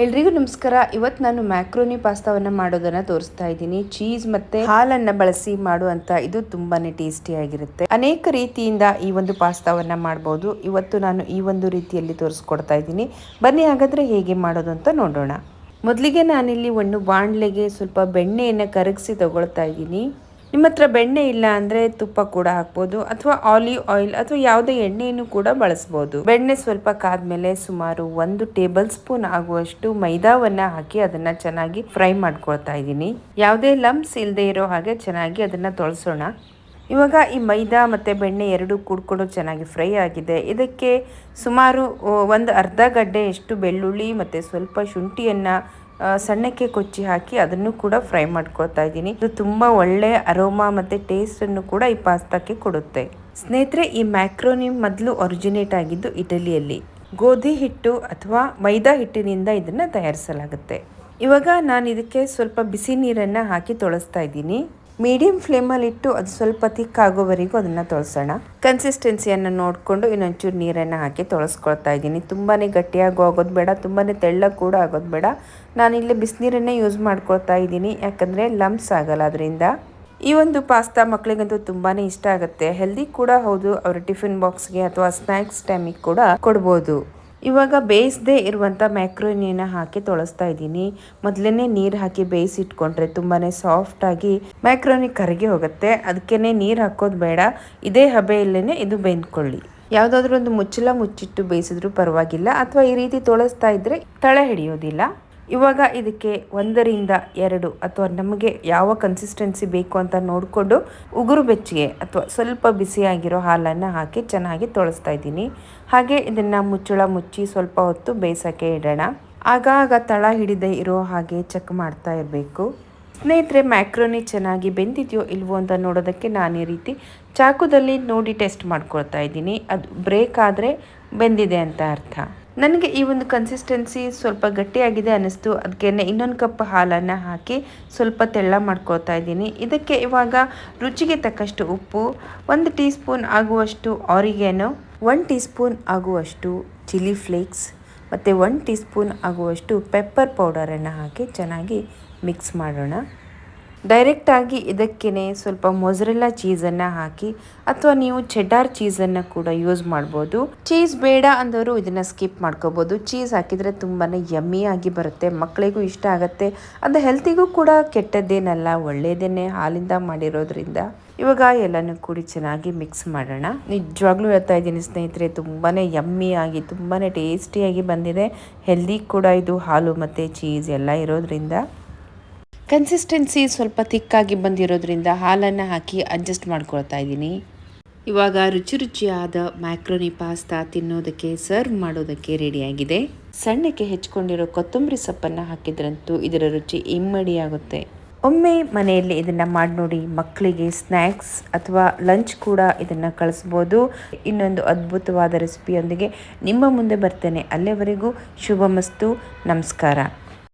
ಎಲ್ರಿಗೂ ನಮಸ್ಕಾರ. ಇವತ್ತು ನಾನು ಮ್ಯಾಕ್ರೋನಿ ಪಾಸ್ತಾವನ್ನು ಮಾಡೋದನ್ನ ತೋರಿಸ್ತಾ ಇದ್ದೀನಿ. ಚೀಸ್ ಮತ್ತೆ ಹಾಲನ್ನ ಬಳಸಿ ಮಾಡುವಂತ ಇದು ತುಂಬಾನೇ ಟೇಸ್ಟಿ ಆಗಿರುತ್ತೆ. ಅನೇಕ ರೀತಿಯಿಂದ ಈ ಒಂದು ಪಾಸ್ತಾವನ್ನ ಮಾಡಬಹುದು. ಇವತ್ತು ನಾನು ಈ ಒಂದು ರೀತಿಯಲ್ಲಿ ತೋರಿಸ್ಕೊಡ್ತಾ ಇದ್ದೀನಿ. ಬನ್ನಿ ಹಾಗಾದ್ರೆ ಹೇಗೆ ಮಾಡೋದು ಅಂತ ನೋಡೋಣ. ಮೊದಲಿಗೆ ನಾನಿಲ್ಲಿ ಒಂದು ಬಾಣಲೆಗೆ ಸ್ವಲ್ಪ ಬೆಣ್ಣೆಯನ್ನು ಕರಗಿಸಿ ತಗೊಳ್ತಾ ಇದ್ದೀನಿ. ನಿಮ್ಮ ಹತ್ರ ಬೆಣ್ಣೆ ಇಲ್ಲ ಅಂದರೆ ತುಪ್ಪ ಕೂಡ ಹಾಕ್ಬೋದು, ಅಥವಾ ಆಲಿವ್ ಆಯಿಲ್ ಅಥವಾ ಯಾವುದೇ ಎಣ್ಣೆಯನ್ನು ಕೂಡ ಬಳಸ್ಬೋದು. ಬೆಣ್ಣೆ ಸ್ವಲ್ಪ ಕಾದ್ಮೇಲೆ ಸುಮಾರು 1 ಟೇಬಲ್ ಸ್ಪೂನ್ ಆಗುವಷ್ಟು ಮೈದಾವನ್ನ ಹಾಕಿ ಅದನ್ನ ಚೆನ್ನಾಗಿ ಫ್ರೈ ಮಾಡ್ಕೊಳ್ತಾ ಇದ್ದೀನಿ. ಯಾವುದೇ ಲಂಪ್ಸ್ ಇಲ್ಲದೆ ಇರೋ ಹಾಗೆ ಚೆನ್ನಾಗಿ ಅದನ್ನ ತೊಳಸೋಣ. ಇವಾಗ ಈ ಮೈದಾ ಮತ್ತು ಬೆಣ್ಣೆ ಎರಡು ಕೂಡ್ಕೊಂಡು ಚೆನ್ನಾಗಿ ಫ್ರೈ ಆಗಿದೆ. ಇದಕ್ಕೆ ಸುಮಾರು ಒಂದು ಅರ್ಧ ಗಡ್ಡೆಯಷ್ಟು ಬೆಳ್ಳುಳ್ಳಿ ಮತ್ತು ಸ್ವಲ್ಪ ಶುಂಠಿಯನ್ನು ಸಣ್ಣಕ್ಕೆ ಕೊಚ್ಚಿ ಹಾಕಿ ಅದನ್ನು ಕೂಡ ಫ್ರೈ ಮಾಡ್ಕೊಳ್ತಾ ಇದ್ದೀನಿ. ಇದು ತುಂಬ ಒಳ್ಳೆ ಅರೋಮಾ ಮತ್ತು ಟೇಸ್ಟನ್ನು ಕೂಡ ಈ ಪಾಸ್ತಾಕ್ಕೆ ಕೊಡುತ್ತೆ. ಸ್ನೇಹಿತರೆ, ಈ ಮ್ಯಾಕ್ರೋನಿ ಮೊದಲು ಒರಿಜಿನೇಟ್ ಆಗಿದ್ದು ಇಟಲಿಯಲ್ಲಿ. ಗೋಧಿ ಹಿಟ್ಟು ಅಥವಾ ಮೈದಾ ಹಿಟ್ಟಿನಿಂದ ಇದನ್ನು ತಯಾರಿಸಲಾಗುತ್ತೆ. ಇವಾಗ ನಾನು ಇದಕ್ಕೆ ಸ್ವಲ್ಪ ಬಿಸಿ ನೀರನ್ನು ಹಾಕಿ ತೊಳಸ್ತಾ ಇದ್ದೀನಿ. ಮೀಡಿಯಂ ಫ್ಲೇಮಲ್ಲಿ ಇಟ್ಟು ಅದು ಸ್ವಲ್ಪ ತಿಕ್ ಆಗೋವರೆಗೂ ಅದನ್ನು ತೊಳಸೋಣ. ಕನ್ಸಿಸ್ಟೆನ್ಸಿಯನ್ನು ನೋಡಿಕೊಂಡು ಇನ್ನೊಂಚೂರು ನೀರನ್ನು ಹಾಕಿ ತೊಳಸ್ಕೊಳ್ತಾ ಇದ್ದೀನಿ. ತುಂಬಾ ಗಟ್ಟಿಯಾಗಿ ಆಗೋದು ಬೇಡ, ತುಂಬಾ ತೆಳ್ಳಗೆ ಕೂಡ ಆಗೋದು ಬೇಡ. ನಾನಿಲ್ಲಿ ಬಿಸಿನೀರನ್ನೇ ಯೂಸ್ ಮಾಡ್ಕೊಳ್ತಾ ಇದ್ದೀನಿ, ಯಾಕಂದರೆ ಲಂಪ್ಸ್ ಆಗಲ್ಲ ಅದರಿಂದ. ಈ ಒಂದು ಪಾಸ್ತಾ ಮಕ್ಕಳಿಗಂತೂ ತುಂಬಾ ಇಷ್ಟ ಆಗುತ್ತೆ. ಹೆಲ್ದಿ ಕೂಡ ಹೌದು. ಅವರ ಟಿಫಿನ್ ಬಾಕ್ಸ್ಗೆ ಅಥವಾ ಸ್ನ್ಯಾಕ್ಸ್ ಟೈಮಿಗೆ ಕೂಡ ಕೊಡ್ಬೋದು. ಇವಾಗ ಬೇಯಿಸದೇ ಇರುವಂಥ ಮ್ಯಾಕ್ರೋನಿಯನ್ನು ಹಾಕಿ ತೊಳಸ್ತಾ ಇದ್ದೀನಿ. ಮೊದಲೇ ನೀರು ಹಾಕಿ ಬೇಯಿಸಿಟ್ಕೊಂಡ್ರೆ ತುಂಬಾ ಸಾಫ್ಟಾಗಿ ಮ್ಯಾಕ್ರೋನಿ ಕರಗಿ ಹೋಗುತ್ತೆ. ಅದಕ್ಕೇ ನೀರು ಹಾಕೋದು ಬೇಡ. ಇದೇ ಹಬೆಯಲ್ಲೇ ಇದು ಬೆಂದ್ಕೊಳ್ಳಿ. ಯಾವುದಾದ್ರೂ ಒಂದು ಮುಚ್ಚಳ ಮುಚ್ಚಿಟ್ಟು ಬೇಯಿಸಿದ್ರೂ ಪರವಾಗಿಲ್ಲ, ಅಥವಾ ಈ ರೀತಿ ತೊಳಸ್ತಾ ಇದ್ದರೆ ತಳ ಹಿಡಿಯೋದಿಲ್ಲ. ಇವಾಗ ಇದಕ್ಕೆ 1-2 ಅಥವಾ ನಮಗೆ ಯಾವ ಕನ್ಸಿಸ್ಟೆನ್ಸಿ ಬೇಕು ಅಂತ ನೋಡಿಕೊಂಡು ಉಗುರು ಬೆಚ್ಚಗೆ ಅಥವಾ ಸ್ವಲ್ಪ ಬಿಸಿಯಾಗಿರೋ ಹಾಲನ್ನು ಹಾಕಿ ಚೆನ್ನಾಗಿ ತೊಳಸ್ತಾ ಇದ್ದೀನಿ. ಹಾಗೆ ಇದನ್ನು ಮುಚ್ಚಳ ಮುಚ್ಚಿ ಸ್ವಲ್ಪ ಹೊತ್ತು ಬೇಯಿಸೋಕ್ಕೆ ಇಡೋಣ. ಆಗಾಗ ತಳ ಹಿಡಿದೇ ಇರೋ ಹಾಗೆ ಚೆಕ್ ಮಾಡ್ತಾ ಇರಬೇಕು. ಸ್ನೇಹಿತರೆ, ಮ್ಯಾಕ್ರೋನಿ ಚೆನ್ನಾಗಿ ಬೆಂದಿದೆಯೋ ಇಲ್ವೋ ಅಂತ ನೋಡೋದಕ್ಕೆ ನಾನು ಈ ರೀತಿ ಚಾಕುದಲ್ಲಿ ನೋಡಿ ಟೆಸ್ಟ್ ಮಾಡ್ಕೊಳ್ತಾ ಇದ್ದೀನಿ. ಅದು ಬ್ರೇಕ್ ಆದರೆ ಬೆಂದಿದೆ ಅಂತ ಅರ್ಥ. ನನಗೆ ಈ ಒಂದು ಕನ್ಸಿಸ್ಟೆನ್ಸಿ ಸ್ವಲ್ಪ ಗಟ್ಟಿಯಾಗಿದೆ ಅನ್ನಿಸ್ತು. ಅದಕ್ಕೆ ಇನ್ನೊಂದು ಕಪ್ ಹಾಲನ್ನು ಹಾಕಿ ಸ್ವಲ್ಪ ತೆಳ್ಳ ಮಾಡ್ಕೊಳ್ತಾ ಇದ್ದೀನಿ. ಇದಕ್ಕೆ ಇವಾಗ ರುಚಿಗೆ ತಕ್ಕಷ್ಟು ಉಪ್ಪು, 1 ಟೀ ಸ್ಪೂನ್ ಆಗುವಷ್ಟು ಆರಿಗ್ಯಾನೋ, 1 ಟೀ ಸ್ಪೂನ್ ಆಗುವಷ್ಟು ಚಿಲ್ಲಿ ಫ್ಲೇಕ್ಸ್ ಮತ್ತು 1 ಟೀ ಸ್ಪೂನ್ ಆಗುವಷ್ಟು ಪೆಪ್ಪರ್ ಪೌಡರನ್ನು ಹಾಕಿ ಚೆನ್ನಾಗಿ ಮಿಕ್ಸ್ ಮಾಡೋಣ. ಡೈರೆಕ್ಟಾಗಿ ಇದಕ್ಕೇ ಸ್ವಲ್ಪ ಮೊಜರೆಲ್ಲಾ ಚೀಸನ್ನು ಹಾಕಿ ಅಥವಾ ನೀವು ಚೆಡ್ಡಾರ್ ಚೀಸನ್ನು ಕೂಡ ಯೂಸ್ ಮಾಡ್ಬೋದು. ಚೀಸ್ ಬೇಡ ಅಂದವರು ಇದನ್ನು ಸ್ಕಿಪ್ ಮಾಡ್ಕೋಬೋದು. ಚೀಸ್ ಹಾಕಿದರೆ ತುಂಬಾ ಯಮ್ಮಿಯಾಗಿ ಬರುತ್ತೆ, ಮಕ್ಕಳಿಗೂ ಇಷ್ಟ ಆಗುತ್ತೆ. ಅದು ಹೆಲ್ತಿಗೂ ಕೂಡ ಕೆಟ್ಟದ್ದೇನಲ್ಲ, ಒಳ್ಳೆಯದೇನೆ, ಹಾಲಿಂದ ಮಾಡಿರೋದ್ರಿಂದ. ಇವಾಗ ಎಲ್ಲನೂ ಕೂಡಿ ಚೆನ್ನಾಗಿ ಮಿಕ್ಸ್ ಮಾಡೋಣ. ನಿಜವಾಗ್ಲೂ ಹೇಳ್ತಾ ಇದ್ದೀನಿ ಸ್ನೇಹಿತರೆ, ತುಂಬಾ ಯಮ್ಮಿಯಾಗಿ ತುಂಬಾ ಟೇಸ್ಟಿಯಾಗಿ ಬಂದಿದೆ. ಹೆಲ್ದಿ ಕೂಡ ಇದು, ಹಾಲು ಮತ್ತು ಚೀಸ್ ಎಲ್ಲ ಇರೋದ್ರಿಂದ. ಕನ್ಸಿಸ್ಟೆನ್ಸಿ ಸ್ವಲ್ಪ ತಿಕ್ಕಾಗಿ ಬಂದಿರೋದ್ರಿಂದ ಹಾಲನ್ನು ಹಾಕಿ ಅಡ್ಜಸ್ಟ್ ಮಾಡ್ಕೊಳ್ತಾ ಇದ್ದೀನಿ. ಇವಾಗ ರುಚಿಯಾದ ಮ್ಯಾಕ್ರೋನಿ ಪಾಸ್ತಾ ತಿನ್ನೋದಕ್ಕೆ, ಸರ್ವ್ ಮಾಡೋದಕ್ಕೆ ರೆಡಿಯಾಗಿದೆ. ಸಣ್ಣಕ್ಕೆ ಹೆಚ್ಕೊಂಡಿರೋ ಕೊತ್ತಂಬರಿ ಸೊಪ್ಪನ್ನು ಹಾಕಿದ್ರಂತೂ ಇದರ ರುಚಿ ಇಮ್ಮಡಿಯಾಗುತ್ತೆ. ಒಮ್ಮೆ ಮನೆಯಲ್ಲಿ ಇದನ್ನು ಮಾಡಿ ನೋಡಿ. ಮಕ್ಕಳಿಗೆ ಸ್ನ್ಯಾಕ್ಸ್ ಅಥವಾ ಲಂಚ್ ಕೂಡ ಇದನ್ನು ಕಳಿಸ್ಬೋದು. ಇನ್ನೊಂದು ಅದ್ಭುತವಾದ ರೆಸಿಪಿಯೊಂದಿಗೆ ನಿಮ್ಮ ಮುಂದೆ ಬರ್ತೇನೆ. ಅಲ್ಲಿವರೆಗೂ ಶುಭಮಸ್ತು, ನಮಸ್ಕಾರ.